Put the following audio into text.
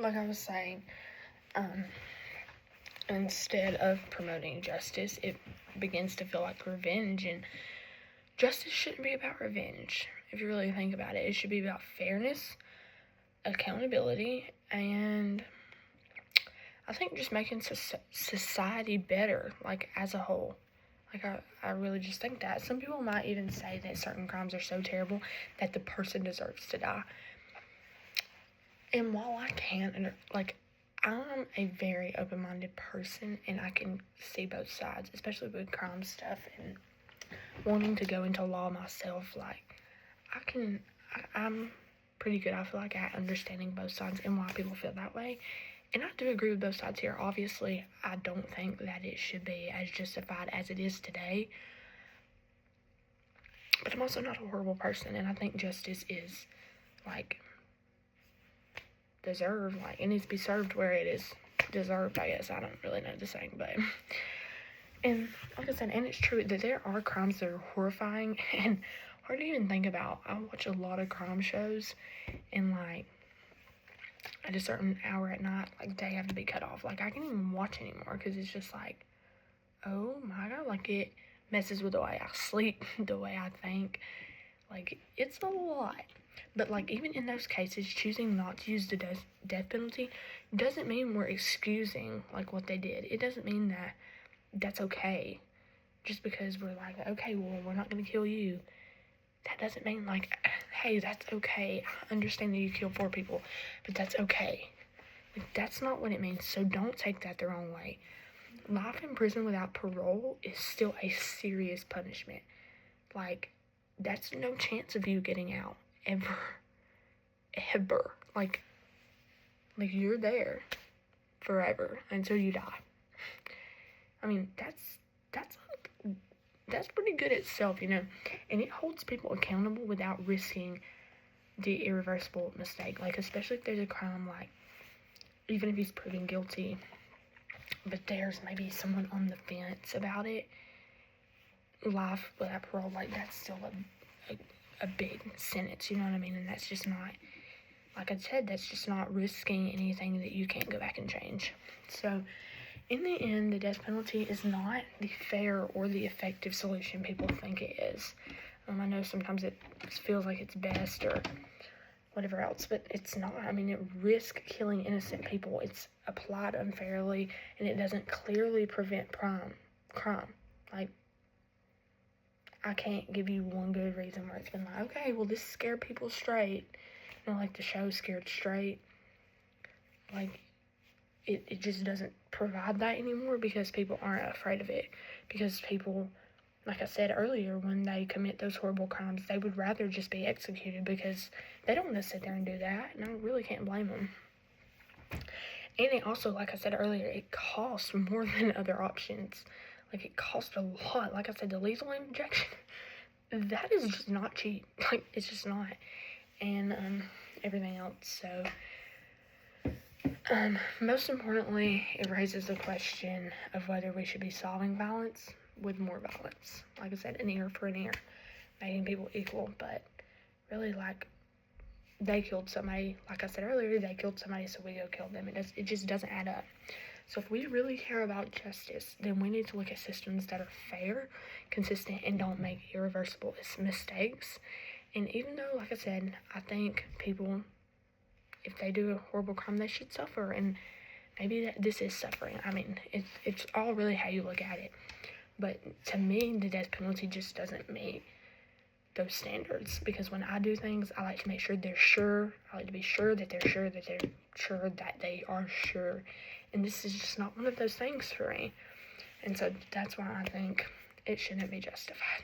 like I was saying, instead of promoting justice, it begins to feel like revenge, and justice shouldn't be about revenge. If you really think about it, it should be about fairness, accountability, and I think just making society better, like, as a whole. Like, I really just think that. Some people might even say that certain crimes are so terrible that the person deserves to die. And while I can't, I'm a very open-minded person, and I can see both sides, especially with crime stuff, and wanting to go into law myself, like, I'm pretty good, I feel like, at understanding both sides and why people feel that way. And I do agree with both sides here. Obviously, I don't think that it should be as justified as it is today. But I'm also not a horrible person, and I think justice is, like, deserved. Like, it needs to be served where it is deserved, I guess. I don't really know the saying, but... And, like I said, and it's true that there are crimes that are horrifying and hard to even think about. I watch a lot of crime shows, and, like, at a certain hour at night, like, they have to be cut off. Like, I can't even watch anymore because it's just like, oh my god, like, it messes with the way I sleep, the way I think. Like, it's a lot. But, like, even in those cases, choosing not to use the death penalty doesn't mean we're excusing, like, what they did. It doesn't mean that that's okay. Just because we're like, okay, well, we're not going to kill you. That doesn't mean, like, hey, that's okay. I understand that you killed 4 people, but that's okay. Like, that's not what it means, so don't take that the wrong way. Life in prison without parole is still a serious punishment. Like, that's no chance of you getting out, ever. Ever. Like, you're there forever until you die. I mean, that's pretty good itself, you know, and it holds people accountable without risking the irreversible mistake. Like, especially if there's a crime, like, even if he's proven guilty, but there's maybe someone on the fence about it, life without parole, like, that's still a big sentence, you know what I mean? And that's just not, like I said, that's just not risking anything that you can't go back and change. So, in the end, the death penalty is not the fair or the effective solution people think it is. I know sometimes it feels like it's best or whatever else, but it's not. I mean, it risks killing innocent people. It's applied unfairly, and it doesn't clearly prevent crime. Like, I can't give you one good reason where it's been like, okay, well, this scared people straight. You know, like the show Scared Straight. Like, it just doesn't provide that anymore because people aren't afraid of it. Because people, like I said earlier, when they commit those horrible crimes, they would rather just be executed because they don't want to sit there and do that, and I really can't blame them. And it also, like I said earlier, it costs more than other options. Like, it costs a lot. Like I said, the lethal injection, that is just not cheap. Like, it's just not. And everything else, so... most importantly, it raises the question of whether we should be solving violence with more violence. Like I said, an ear for an ear, making people equal, but really, like, they killed somebody, like I said earlier, they killed somebody, so we go kill them. It just doesn't add up. So if we really care about justice, then we need to look at systems that are fair, consistent, and don't make irreversible mistakes. And even though, like I said, I think people, if they do a horrible crime, they should suffer, and maybe this is suffering. I mean, it's all really how you look at it. But to me, the death penalty just doesn't meet those standards, because when I do things, I like to make sure they're sure. I like to be sure that they're sure that they're sure that they are sure. And this is just not one of those things for me. And so that's why I think it shouldn't be justified.